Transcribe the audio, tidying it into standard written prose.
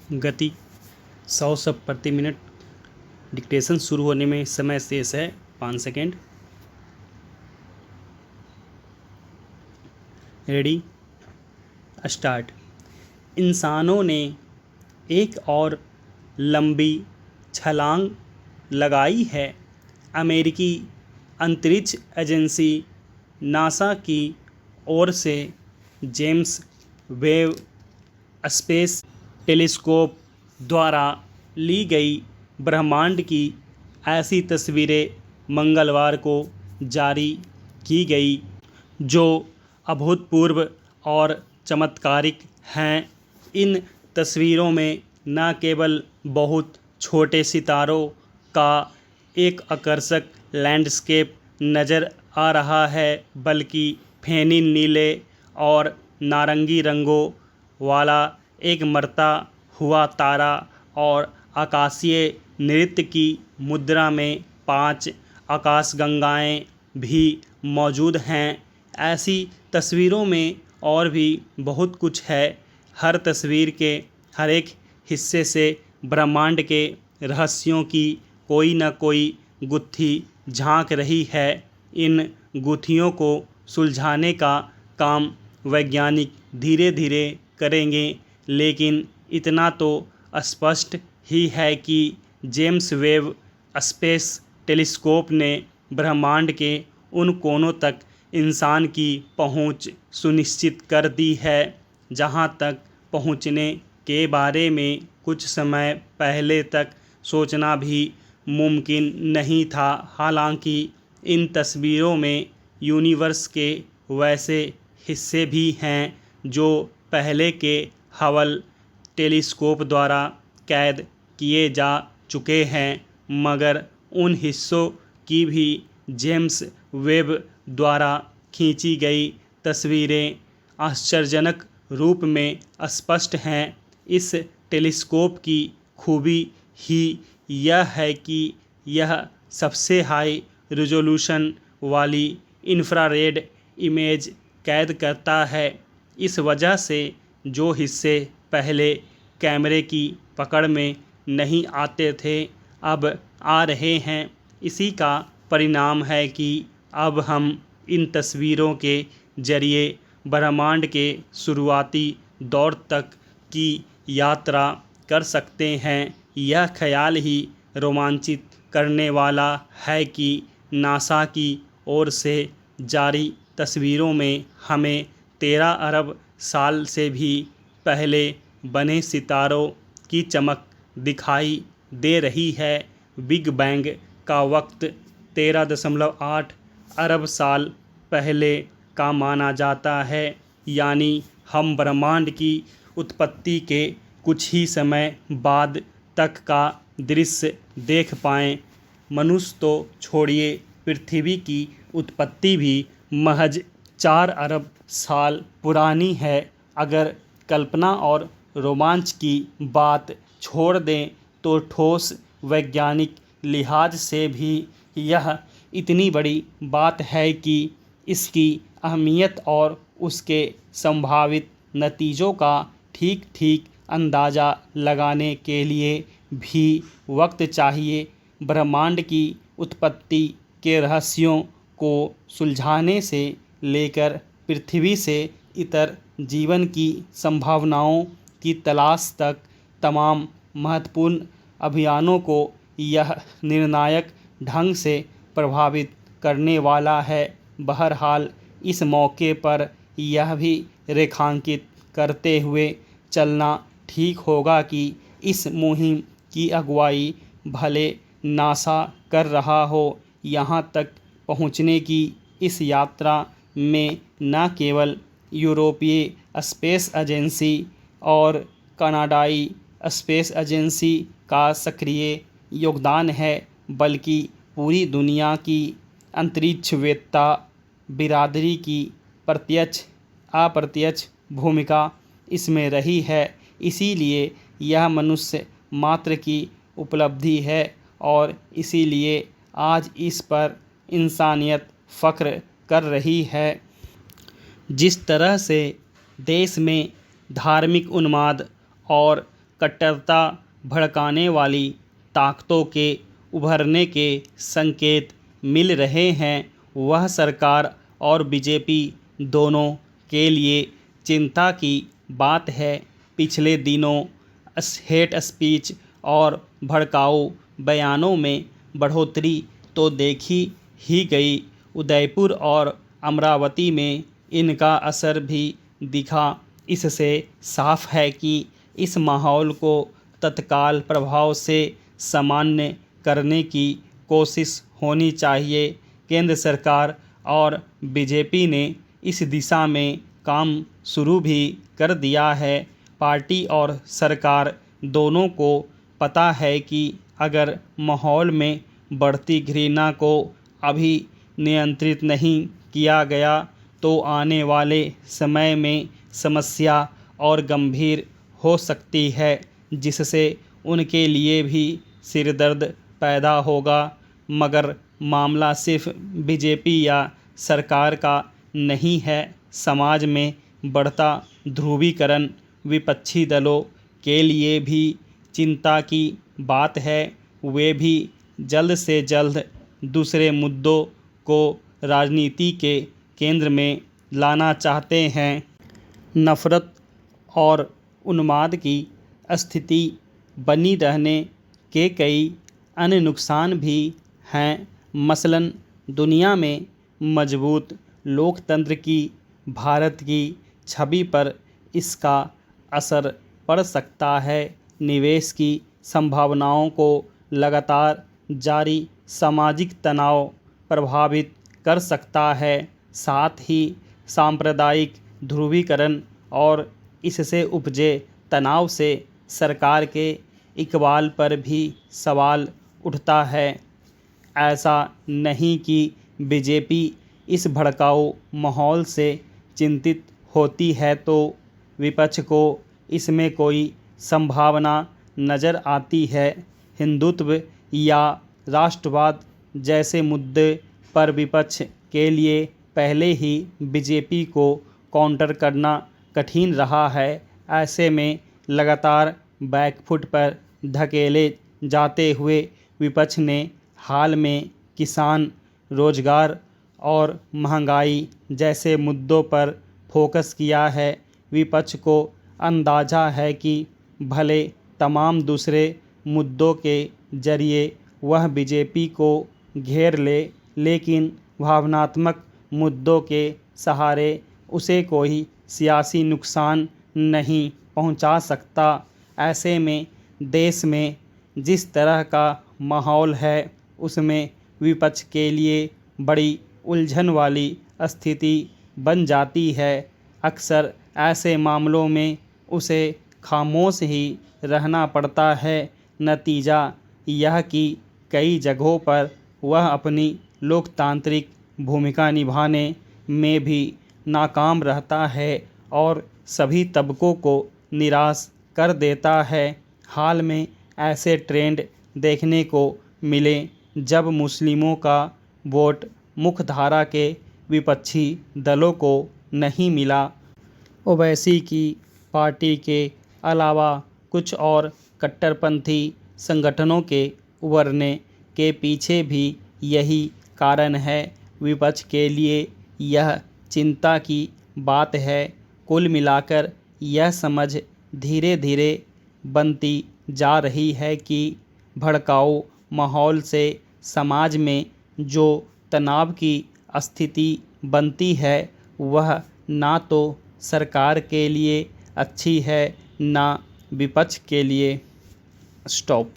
गति 100 शब्द प्रति मिनट। डिक्टेशन शुरू होने में समय शेष है 5 सेकेंड। Ready, start. इंसानों ने एक और लंबी छलांग लगाई है। अमेरिकी अंतरिक्ष एजेंसी नासा की ओर से जेम्स वेब स्पेस टेलीस्कोप द्वारा ली गई ब्रह्मांड की ऐसी तस्वीरें मंगलवार को जारी की गई जो अभूतपूर्व और चमत्कारिक हैं। इन तस्वीरों में न केवल बहुत छोटे सितारों का एक आकर्षक लैंडस्केप नज़र आ रहा है, बल्कि फैनी नीले और नारंगी रंगों वाला एक मरता हुआ तारा और आकाशीय नृत्य की मुद्रा में 5 आकाशगंगाएं भी मौजूद हैं। ऐसी तस्वीरों में और भी बहुत कुछ है। हर तस्वीर के हर एक हिस्से से ब्रह्मांड के रहस्यों की कोई न कोई गुत्थी झांक रही है। इन गुत्थियों को सुलझाने का काम वैज्ञानिक धीरे धीरे करेंगे, लेकिन इतना तो स्पष्ट ही है कि जेम्स वेब स्पेस टेलीस्कोप ने ब्रह्मांड के उन कोनों तक इंसान की पहुंच सुनिश्चित कर दी है जहां तक पहुंचने के बारे में कुछ समय पहले तक सोचना भी मुमकिन नहीं था। हालांकि इन तस्वीरों में यूनिवर्स के वैसे हिस्से भी हैं जो पहले के हबल टेलीस्कोप द्वारा कैद किए जा चुके हैं, मगर उन हिस्सों की भी जेम्स वेब द्वारा खींची गई तस्वीरें आश्चर्यजनक रूप में स्पष्ट हैं। इस टेलीस्कोप की खूबी ही यह है कि यह सबसे हाई रिजोल्यूशन वाली इंफ्रारेड इमेज कैद करता है। इस वजह से जो हिस्से पहले कैमरे की पकड़ में नहीं आते थे, अब आ रहे हैं। इसी का परिणाम है कि अब हम इन तस्वीरों के जरिए ब्रह्मांड के शुरुआती दौर तक की यात्रा कर सकते हैं। यह ख्याल ही रोमांचित करने वाला है कि नासा की ओर से जारी तस्वीरों में हमें 13 अरब साल से भी पहले बने सितारों की चमक दिखाई दे रही है। बिग बैंग का वक्त 13.8 अरब साल पहले का माना जाता है, यानी हम ब्रह्मांड की उत्पत्ति के कुछ ही समय बाद तक का दृश्य देख पाएं। मनुष्य तो छोड़िए, पृथ्वी की उत्पत्ति भी महज 4 अरब साल पुरानी है। अगर कल्पना और रोमांच की बात छोड़ दें तो ठोस वैज्ञानिक लिहाज से भी यह इतनी बड़ी बात है कि इसकी अहमियत और उसके संभावित नतीजों का ठीक ठीक अंदाज़ा लगाने के लिए भी वक्त चाहिए। ब्रह्मांड की उत्पत्ति के रहस्यों को सुलझाने से लेकर पृथ्वी से इतर जीवन की संभावनाओं की तलाश तक तमाम महत्वपूर्ण अभियानों को यह निर्णायक ढंग से प्रभावित करने वाला है। बहरहाल, इस मौके पर यह भी रेखांकित करते हुए चलना ठीक होगा कि इस मुहिम की अगुवाई भले नासा कर रहा हो, यहाँ तक पहुँचने की इस यात्रा में न केवल यूरोपीय स्पेस एजेंसी और कनाडाई स्पेस एजेंसी का सक्रिय योगदान है, बल्कि पूरी दुनिया की अंतरिक्षवेत्ता बिरादरी की प्रत्यक्ष अप्रत्यक्ष भूमिका इसमें रही है। इसीलिए यह मनुष्य मात्र की उपलब्धि है और इसीलिए आज इस पर इंसानियत फ़ख्र कर रही है। जिस तरह से देश में धार्मिक उन्माद और कट्टरता भड़काने वाली ताकतों के उभरने के संकेत मिल रहे हैं, वह सरकार और बीजेपी दोनों के लिए चिंता की बात है। पिछले दिनों हेट स्पीच और भड़काऊ बयानों में बढ़ोतरी तो देखी ही गई, उदयपुर और अमरावती में इनका असर भी दिखा। इससे साफ है कि इस माहौल को तत्काल प्रभाव से सामान्य करने की कोशिश होनी चाहिए। केंद्र सरकार और बीजेपी ने इस दिशा में काम शुरू भी कर दिया है। पार्टी और सरकार दोनों को पता है कि अगर माहौल में बढ़ती घृणा को अभी नियंत्रित नहीं किया गया तो आने वाले समय में समस्या और गंभीर हो सकती है, जिससे उनके लिए भी सिरदर्द पैदा होगा। मगर मामला सिर्फ बीजेपी या सरकार का नहीं है। समाज में बढ़ता ध्रुवीकरण विपक्षी दलों के लिए भी चिंता की बात है। वे भी जल्द से जल्द दूसरे मुद्दों को राजनीति के केंद्र में लाना चाहते हैं। नफरत और उन्माद की स्थिति बनी रहने के कई अन्य नुकसान भी हैं। मसलन दुनिया में मजबूत लोकतंत्र की भारत की छवि पर इसका असर पड़ सकता है। निवेश की संभावनाओं को लगातार जारी सामाजिक तनाव प्रभावित कर सकता है। साथ ही सांप्रदायिक ध्रुवीकरण और इससे उपजे तनाव से सरकार के इकबाल पर भी सवाल उठता है। ऐसा नहीं कि बीजेपी इस भड़काऊ माहौल से चिंतित होती है तो विपक्ष को इसमें कोई संभावना नज़र आती है। हिंदुत्व या राष्ट्रवाद जैसे मुद्दे पर विपक्ष के लिए पहले ही बीजेपी को काउंटर करना कठिन रहा है। ऐसे में लगातार बैकफुट पर धकेले जाते हुए विपक्ष ने हाल में किसान, रोजगार और महंगाई जैसे मुद्दों पर फोकस किया है। विपक्ष को अंदाजा है कि भले तमाम दूसरे मुद्दों के जरिए वह बीजेपी को घेर ले, लेकिन भावनात्मक मुद्दों के सहारे उसे कोई सियासी नुकसान नहीं पहुंचा सकता। ऐसे में देश में जिस तरह का माहौल है उसमें विपक्ष के लिए बड़ी उलझन वाली स्थिति बन जाती है। अक्सर ऐसे मामलों में उसे खामोश ही रहना पड़ता है। नतीजा यह कि कई जगहों पर वह अपनी लोकतांत्रिक भूमिका निभाने में भी नाकाम रहता है और सभी तबकों को निराश कर देता है। हाल में ऐसे ट्रेंड देखने को मिले जब मुस्लिमों का वोट मुख्यधारा के विपक्षी दलों को नहीं मिला। ओवैसी की पार्टी के अलावा कुछ और कट्टरपंथी संगठनों के उभरने के पीछे भी यही कारण है। विपक्ष के लिए यह चिंता की बात है। कुल मिलाकर यह समझ धीरे धीरे बनती जा रही है कि भड़काऊ माहौल से समाज में जो तनाव की स्थिति बनती है वह ना तो सरकार के लिए अच्छी है ना विपक्ष के लिए। स्टॉप।